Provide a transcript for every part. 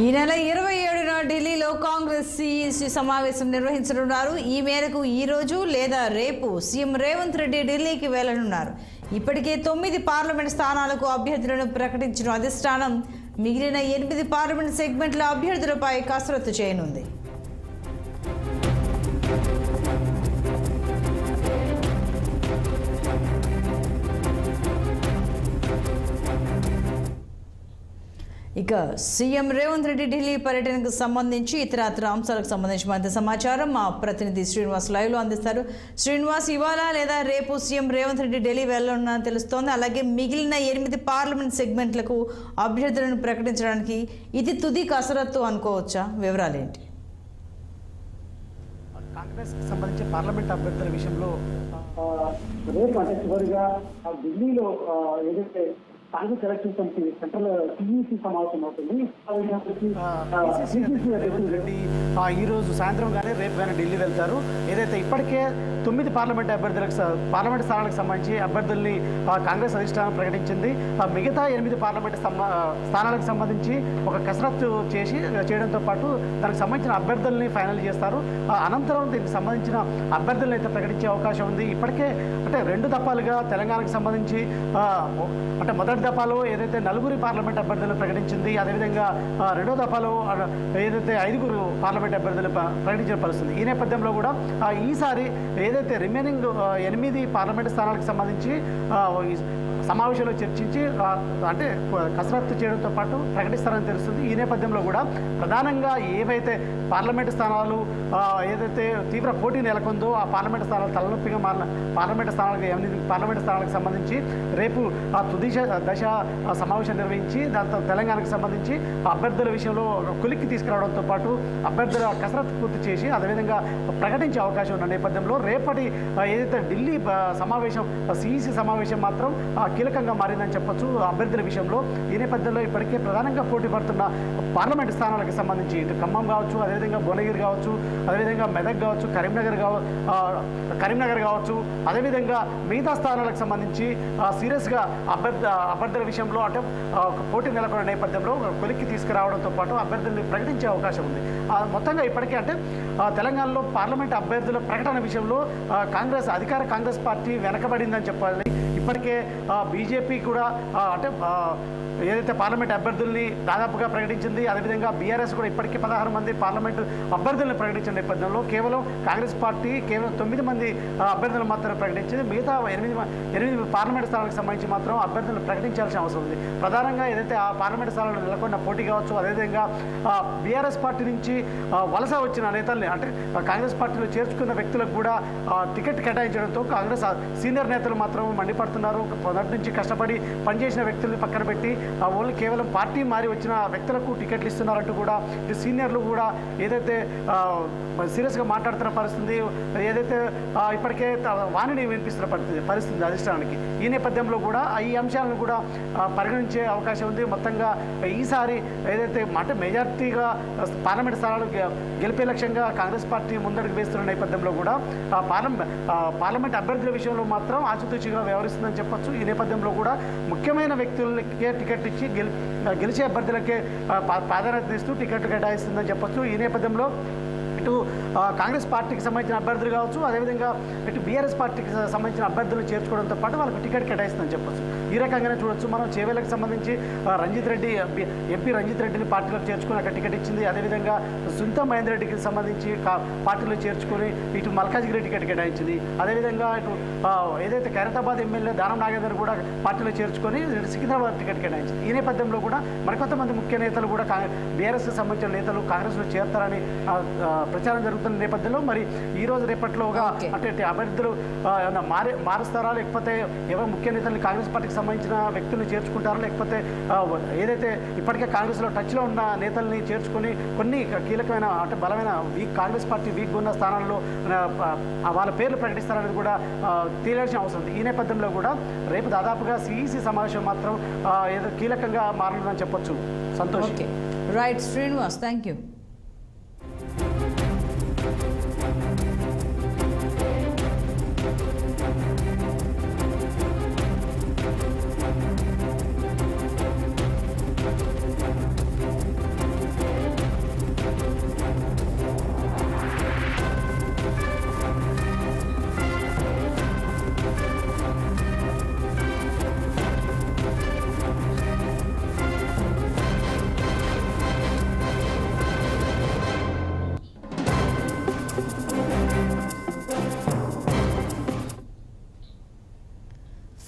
ఈ నెల 27న ఢిల్లీలో కాంగ్రెస్ సిఇసి సమావేశం నిర్వహించనున్నారు. ఈ మేరకు ఈ రోజు లేదా రేపు సీఎం రేవంత్ రెడ్డి ఢిల్లీకి వెళ్లనున్నారు. ఇప్పటికే 9 పార్లమెంట్ స్థానాలకు అభ్యర్థులను ప్రకటించిన అధిష్టానం మిగిలిన 8 పార్లమెంట్ సెగ్మెంట్ల అభ్యర్థులపై కసరత్తు చేయనుంది. ఇక సీఎం రేవంత్ రెడ్డి ఢిల్లీ పర్యటనకు సంబంధించి ఇతరత్ర అంశాలకు సంబంధించి మరింత సమాచారం మా ప్రతినిధి శ్రీనివాస్ లైవ్లో అందిస్తారు. శ్రీనివాస్, ఇవాళ లేదా రేపు సీఎం రేవంత్ రెడ్డి ఢిల్లీ వెళ్ళనున్నారని తెలుస్తోంది. అలాగే మిగిలిన 8 పార్లమెంట్ సెగ్మెంట్లకు అభ్యర్థులను ప్రకటించడానికి ఇది తుది కసరత్తు అనుకోవచ్చా? వివరాలు ఏంటి? కాంగ్రెస్ కి సంబంధించి పార్లమెంట్ అభ్యర్థుల విషయంలో రేపు అంటే చివరిగా ఢిల్లీలో ఏదైతే Congress election committee central CEC సమావేశం అవుతుంది. రెడ్డి ఈ రోజు సాయంత్రం కానీ రేపు కానీ ఢిల్లీ వెళ్తారు. ఏదైతే ఇప్పటికే 9 పార్లమెంట్ పార్లమెంట్ స్థానాలకు సంబంధించి అభ్యర్థుల్ని కాంగ్రెస్ అధిష్టానం ప్రకటించింది. మిగతా 8 పార్లమెంట్ స్థానాలకు సంబంధించి ఒక కసరత్తు చేయడంతో పాటు దానికి సంబంధించిన అభ్యర్థుల్ని ఫైనల్ చేస్తారు. అనంతరం దీనికి సంబంధించిన అభ్యర్థులను అయితే ప్రకటించే అవకాశం ఉంది. ఇప్పటికే అంటే 2 దఫాలుగా తెలంగాణకు సంబంధించి అంటే మొదటి దఫాలో ఏదైతే 4 పార్లమెంట్ అభ్యర్థులను ప్రకటించింది, అదేవిధంగా 2వ దఫాలో ఏదైతే 5 పార్లమెంట్ అభ్యర్థులు ప్రకటించిన పరిస్థితి. ఈ నేపథ్యంలో కూడా ఈసారి ఏదైతే రిమైనింగ్ 8 పార్లమెంట్ స్థానాలకు సంబంధించి సమావేశంలో చర్చించి అంటే కసరత్తు చేయడంతో పాటు ప్రకటిస్తారని తెలుస్తుంది. ఈ నేపథ్యంలో కూడా ప్రధానంగా ఏవైతే పార్లమెంటు స్థానాలు ఏదైతే తీవ్ర పోటీ నెలకొందో ఆ పార్లమెంటు స్థానాలు తలనొప్పిగా మారిన పార్లమెంటు స్థానాలకు 8 పార్లమెంటు స్థానాలకు సంబంధించి రేపు తుది దశ సమావేశం నిర్వహించి దాంతో తెలంగాణకు సంబంధించి అభ్యర్థుల విషయంలో కొలిక్కి తీసుకురావడంతో పాటు అభ్యర్థుల కసరత్తు పూర్తి చేసి అదేవిధంగా ప్రకటించే అవకాశం ఉన్న నేపథ్యంలో రేపటి ఏదైతే ఢిల్లీ సమావేశం సిఇసి సమావేశం మాత్రం కీలకంగా మారిందని చెప్పొచ్చు అభ్యర్థుల విషయంలో. ఈ నేపథ్యంలో ఇప్పటికే ప్రధానంగా పోటీ పడుతున్న పార్లమెంటు స్థానాలకు సంబంధించి ఇటు ఖమ్మం కావచ్చు, అదేవిధంగా భువనగిరి కావచ్చు, అదేవిధంగా మెదక్ కావచ్చు, కరీంనగర్ కావచ్చు, అదేవిధంగా మిగతా స్థానాలకు సంబంధించి సీరియస్గా అభ్యర్థుల విషయంలో అంటే పోటీ నెలకొన్న నేపథ్యంలో కొలిక్కి తీసుకురావడంతో పాటు అభ్యర్థుల్ని ప్రకటించే అవకాశం ఉంది. మొత్తంగా ఇప్పటికే అంటే తెలంగాణలో పార్లమెంట్ అభ్యర్థుల ప్రకటన విషయంలో అధికార కాంగ్రెస్ పార్టీ వెనకబడిందని చెప్పాలి. ఇప్పటికే బీజేపీ కూడా అంటే ఏదైతే పార్లమెంట్ అభ్యర్థుల్ని దాదాపుగా ప్రకటించింది, అదేవిధంగా బీఆర్ఎస్ కూడా ఇప్పటికే 16 మంది పార్లమెంటు అభ్యర్థులను ప్రకటించిన నేపథ్యంలో కేవలం కాంగ్రెస్ పార్టీ కేవలం 9 మంది అభ్యర్థులు మాత్రమే ప్రకటించింది. మిగతా 8 పార్లమెంట్ స్థానాలకు సంబంధించి మాత్రం అభ్యర్థులను ప్రకటించాల్సిన అవసరం ఉంది. ప్రధానంగా ఏదైతే ఆ పార్లమెంట్ స్థానాల్లో నెలకొన్న పోటీ కావచ్చు, అదేవిధంగా బీఆర్ఎస్ పార్టీ నుంచి వలస వచ్చిన నేతల్ని అంటే కాంగ్రెస్ పార్టీలో చేర్చుకున్న వ్యక్తులకు కూడా టికెట్ కేటాయించడంతో కాంగ్రెస్ సీనియర్ నేతలు మాత్రం మండిపడుతున్నారు. మొదటి నుంచి కష్టపడి పనిచేసిన వ్యక్తుల్ని పక్కన పెట్టి ఓన్లీ కేవలం పార్టీ మారి వచ్చిన వ్యక్తులకు టికెట్లు ఇస్తున్నారంటూ కూడా ఇటు సీనియర్లు కూడా ఏదైతే సీరియస్గా మాట్లాడుతున్న పరిస్థితి, ఏదైతే ఇప్పటికే వాణిని వినిపిస్తున్న పరిస్థితి అధిష్టానానికి. ఈ నేపథ్యంలో కూడా ఈ అంశాలను కూడా పరిగణించే అవకాశం ఉంది. మొత్తంగా ఈసారి ఏదైతే అంటే మెజార్టీగా పార్లమెంట్ స్థానాలు గెలిపే లక్ష్యంగా కాంగ్రెస్ పార్టీ ముందడుగు వేస్తున్న నేపథ్యంలో కూడా పార్లమెంట్ అభ్యర్థుల విషయంలో మాత్రం ఆచితూచిగా వ్యవహరిస్తుందని చెప్పొచ్చు. ఈ నేపథ్యంలో కూడా ముఖ్యమైన వ్యక్తులకే టికెట్ ఇచ్చి గెలిచే అభ్యర్థులకే ప్రాధాన్యత ఇస్తూ టికెట్లు కేటాయిస్తుందని చెప్పొచ్చు. ఈ నేపథ్యంలో ఇటు కాంగ్రెస్ పార్టీకి సంబంధించిన అభ్యర్థులు కావచ్చు, అదేవిధంగా ఇటు బీఆర్ఎస్ పార్టీకి సంబంధించిన అభ్యర్థులు చేర్చుకోవడంతో పాటు వాళ్ళకు టికెట్ కేటాయిస్తుందని చెప్పొచ్చు. ఈ రకంగానే చూడొచ్చు. మనం చేవేలకు సంబంధించి ఎంపీ రంజిత్ రెడ్డిని పార్టీలోకి చేర్చుకుని అక్కడ టికెట్ ఇచ్చింది. అదేవిధంగా సునీత మహేందర్ రెడ్డికి సంబంధించి పార్టీలో చేర్చుకొని ఇటు మల్కాజ్గిరి టికెట్ కేటాయించింది. అదేవిధంగా ఇటు ఏదైతే ఖైరతాబాద్ ఎమ్మెల్యే దానం నాగేందర్ కూడా పార్టీలో చేర్చుకొని సికింద్రాబాద్ టికెట్ కేటాయించింది. ఈ నేపథ్యంలో కూడా మరికొంతమంది ముఖ్య నేతలు కూడా బీఆర్ఎస్కి సంబంధించిన నేతలు కాంగ్రెస్లో చేరతారని ప్రచారం జరుగుతున్న నేపథ్యంలో మరి ఈ రోజు రేపట్లోగా అంటే అభ్యర్థులు మారుస్తారా, లేకపోతే ఎవరు ముఖ్య నేతల్ని కాంగ్రెస్ పార్టీకి సంబంధించిన వ్యక్తుల్ని చేర్చుకుంటారా, లేకపోతే ఏదైతే ఇప్పటికే కాంగ్రెస్లో టచ్లో ఉన్న నేతల్ని చేర్చుకొని కొన్ని కీలకమైన అంటే బలమైన కాంగ్రెస్ పార్టీ వీక్గా ఉన్న స్థానాల్లో వాళ్ళ పేర్లు ప్రకటిస్తారనేది కూడా తెలియాల్సిన అవసరం ఉంది. ఈ నేపథ్యంలో కూడా రేపు దాదాపుగా సిఇసి సమావేశం మాత్రం ఏదో కీలకంగా మారనుందని చెప్పొచ్చు. Santosh. Right Srinivas, thank you.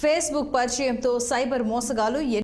Facebook పరిచయంతో సైబర్ మోసగాలు